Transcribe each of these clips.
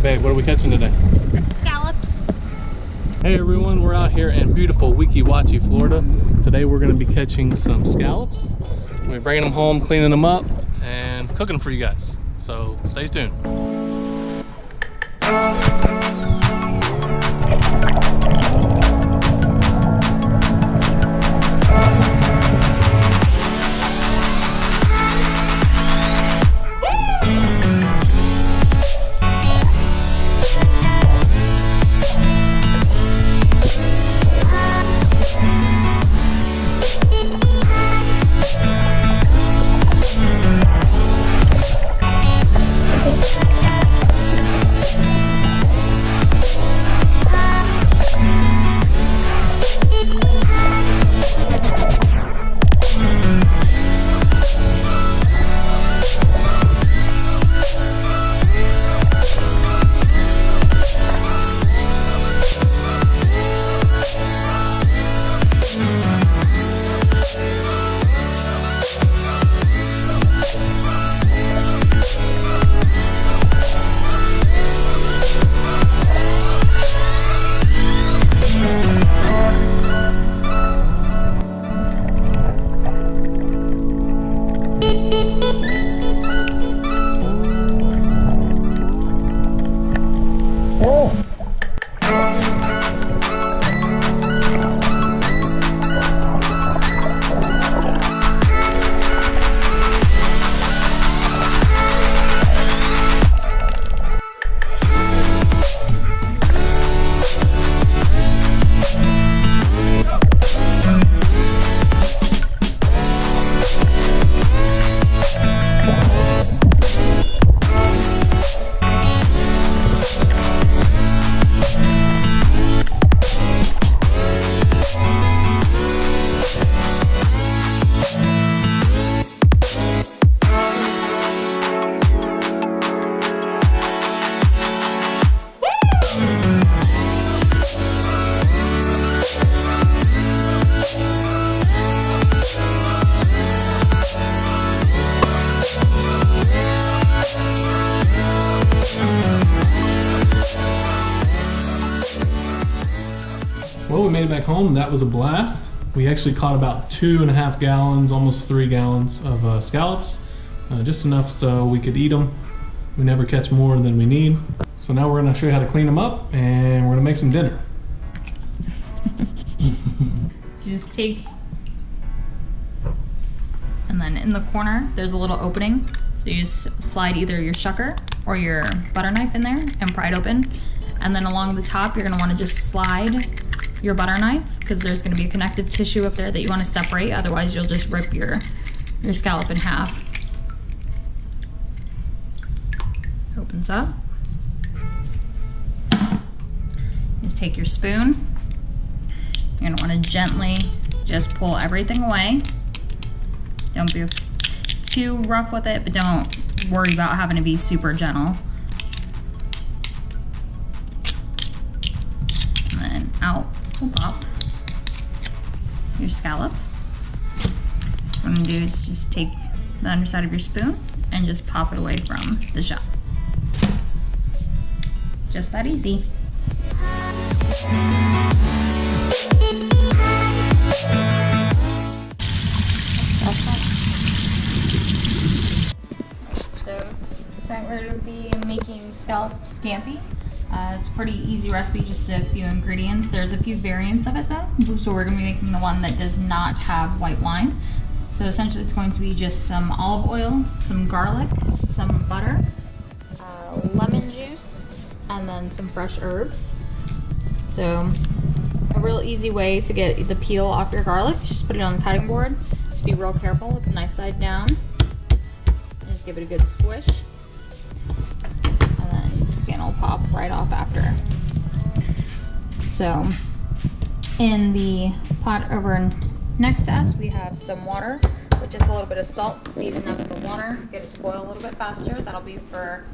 babe, what are we catching today? Scallops. Hey everyone, we're out here in beautiful Weeki Wachee, Florida. Today we're going to be catching some scallops. We're bringing them home, cleaning them up, and cooking them for you guys. So stay tuned. Well, we made it back home. That was a blast. We actually caught about 2.5 gallons, almost 3 gallons of scallops. Just enough so we could eat them. We never catch more than we need. So now we're gonna show you how to clean them up and we're gonna make some dinner. You just take, and then in the corner, there's a little opening. So you just slide either your shucker or your butter knife in there and pry it open. And then along the top, you're gonna wanna just slide your butter knife because there's going to be a connective tissue up there that you want to separate, otherwise you'll just rip your scallop in half. Opens up. Just take your spoon. You're going to want to gently just pull everything away. Don't be too rough with it, but don't worry about having to be super gentle. And then out will pop your scallop. What I'm gonna do is just take the underside of your spoon and just pop it away from the shell. Just that easy. So tonight we're gonna be making scallop scampi. It's a pretty easy recipe, just a few ingredients. There's a few variants of it though. So we're gonna be making the one that does not have white wine. So essentially it's going to be just some olive oil, some garlic, some butter, lemon juice, and then some fresh herbs. So a real easy way to get the peel off your garlic, just put it on the cutting board. Just be real careful with the knife side down. And just give it a good squish. Skin will pop right off after. So in the pot over next to us, we have some water with just a little bit of salt to season up the water, get it to boil a little bit faster. That'll be for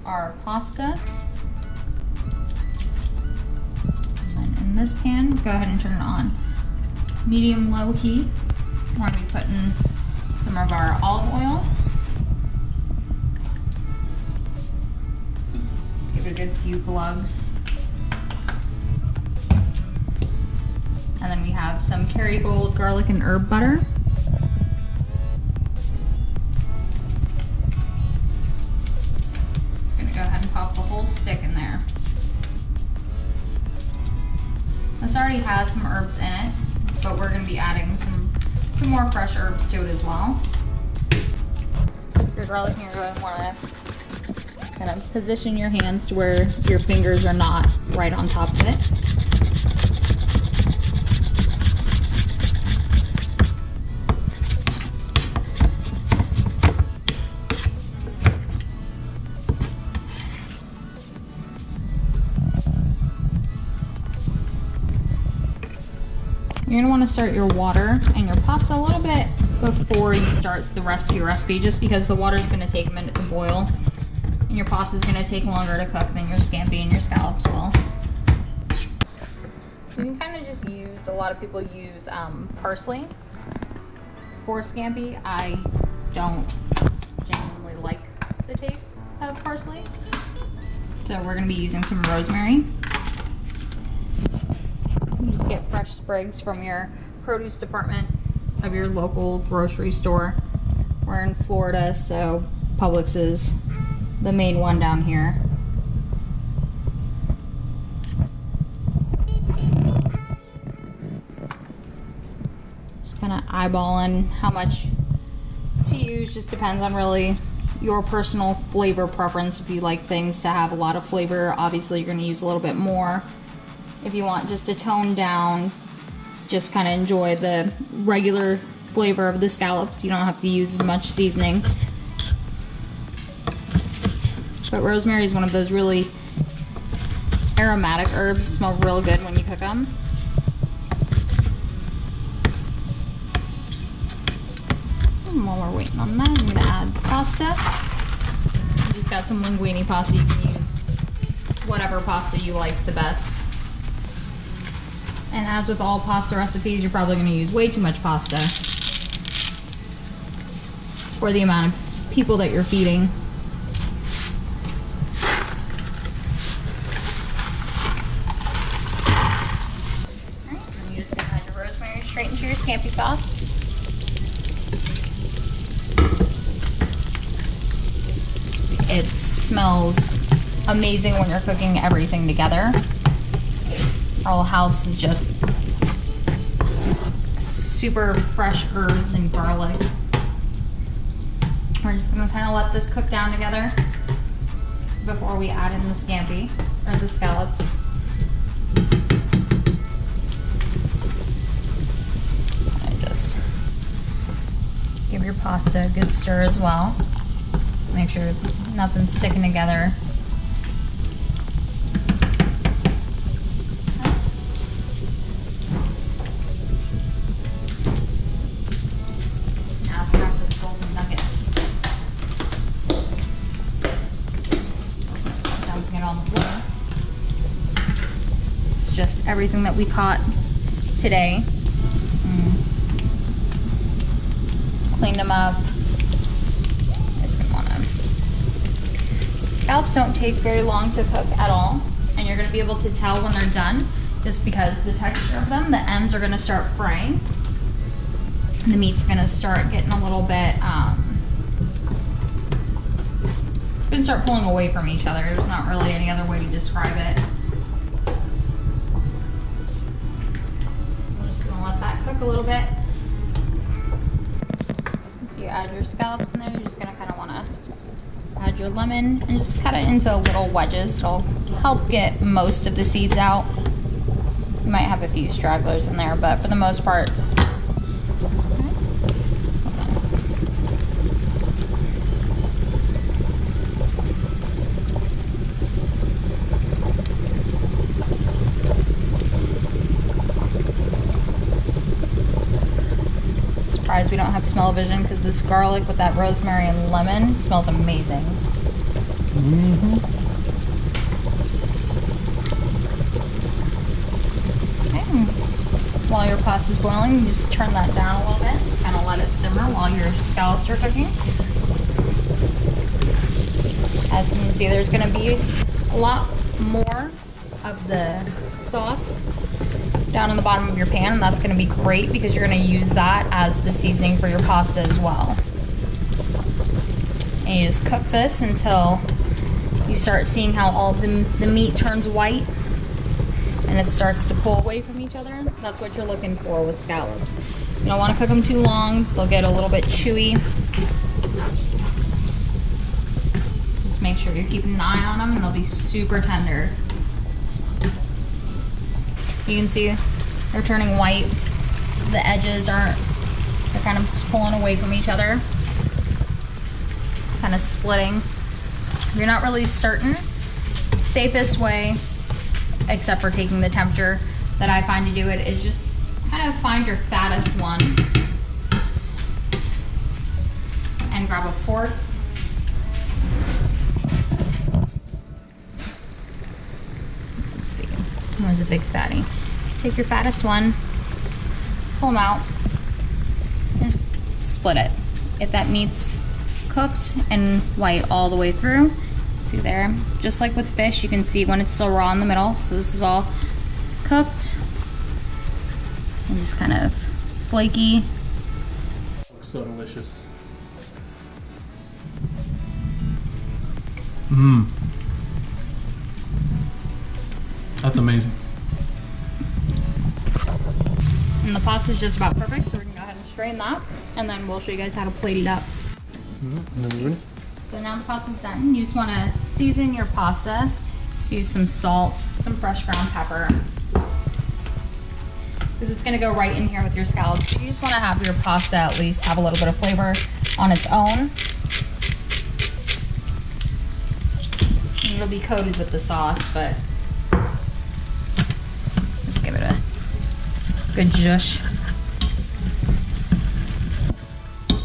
our pasta. And in this pan, go ahead and turn it on medium-low heat. We're going to be putting some of our olive oil. Give it a good few glugs. And then we have some Kerrygold garlic and herb butter. Just gonna go ahead and pop the whole stick in there. This already has some herbs in it, but we're gonna be adding some more fresh herbs to it as well. So your garlic, you're going to want to kind of position your hands to where your fingers are not right on top of it. You're going to want to start your water and your pasta a little bit before you start the rest of your recipe, just because the water is going to take a minute to boil and your pasta is going to take longer to cook than your scampi and your scallops will. So you can kind of just use, a lot of people use parsley for scampi. I don't genuinely like the taste of parsley, so we're going to be using some rosemary. Just get fresh sprigs from your produce department of your local grocery store. We're in Florida, so Publix is the main one down here. Just kind of eyeballing how much to use. Just depends on really your personal flavor preference. If you like things to have a lot of flavor, obviously you're going to use a little bit more. If you want just to tone down, just kind of enjoy the regular flavor of the scallops, you don't have to use as much seasoning. But rosemary is one of those really aromatic herbs that smell real good when you cook them. And while we're waiting on that, I'm going to add the pasta. I just got some linguine pasta. You can use whatever pasta you like the best. And as with all pasta recipes, you're probably going to use way too much pasta for the amount of people that you're feeding. Alright, and you're just going to add your rosemary straight into your scampi sauce. It smells amazing when you're cooking everything together. Our whole house is just super fresh herbs and garlic. We're just gonna kind of let this cook down together before we add in the scampi or the scallops. And just give your pasta a good stir as well. Make sure nothing's sticking together. Just everything that we caught today. Cleaned them up. Just gonna wanna. Scallops don't take very long to cook at all, and you're gonna be able to tell when they're done just because the texture of them, the ends are gonna start fraying. The meat's gonna start getting a little bit, it's gonna start pulling away from each other. There's not really any other way to describe it. Let that cook a little bit. Once you add your scallops in there, you're just gonna kind of want to add your lemon and just cut it into little wedges. It'll help get most of the seeds out. You might have a few stragglers in there, but for the most part, we don't have smell-o-vision because this garlic with that rosemary and lemon smells amazing. Okay. While your pasta's boiling, you just turn that down a little bit. Just kind of let it simmer while your scallops are cooking. As you can see, there's going to be a lot more of the sauce down in the bottom of your pan, and that's gonna be great because you're gonna use that as the seasoning for your pasta as well. And you just cook this until you start seeing how all of the meat turns white and it starts to pull away from each other. That's what you're looking for with scallops. You don't want to cook them too long. They'll get a little bit chewy. Just make sure you're keeping an eye on them and they'll be super tender. You can see they're turning white. The edges aren't, they're kind of just pulling away from each other. Kind of splitting. If you're not really certain, safest way, except for taking the temperature that I find to do it, is just kind of find your fattest one and grab a fork. Let's see, where's a big fatty? Take your fattest one, pull them out, and split it. If that meat's cooked and white all the way through, see there, just like with fish, you can see when it's still raw in the middle. So this is all cooked and just kind of flaky. Looks so delicious. Mmm. That's amazing. And the pasta is just about perfect, so we're gonna go ahead and strain that, and then we'll show you guys how to plate it up. So now the pasta's done. You just want to season your pasta. Just use some salt, some fresh ground pepper, because it's going to go right in here with your scallops. So you just want to have your pasta at least have a little bit of flavor on its own. And it'll be coated with the sauce, but just give it a good zhuzh.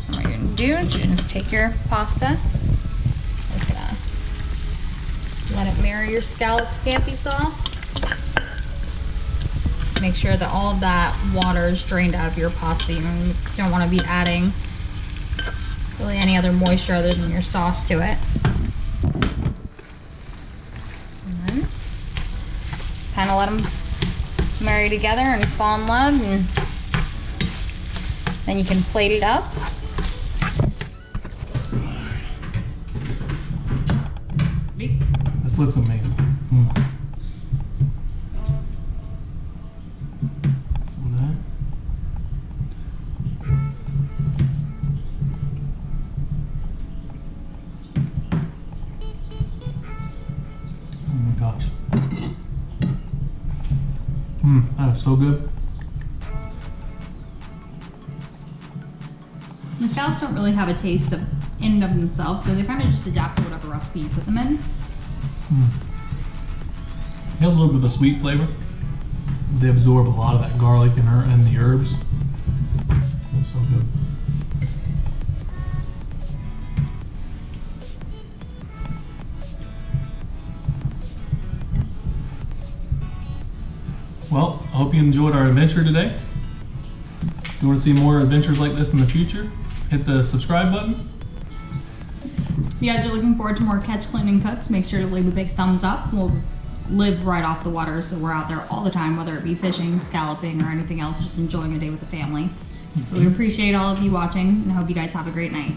And what you're going to do is you're going to take your pasta. Just gonna let it marry your scallop scampi sauce. Just make sure that all of that water is drained out of your pasta. You don't want to be adding really any other moisture other than your sauce to it. And then just kind of let them marry together and fall in love, and then you can plate it up. This looks amazing. Mm. Some of that. Oh my gosh. That is so good. The scallops don't really have a taste of in and of themselves, so they kind of just adapt to whatever recipe you put them in. They have a little bit of a sweet flavor. They absorb a lot of that garlic and the herbs. It's so good. Well, I hope you enjoyed our adventure today. If you want to see more adventures like this in the future, hit the subscribe button. If you guys are looking forward to more Catch, Clean, and Cooks, make sure to leave a big thumbs up. We'll live right off the water, so we're out there all the time, whether it be fishing, scalloping, or anything else, just enjoying a day with the family. So we appreciate all of you watching, and hope you guys have a great night.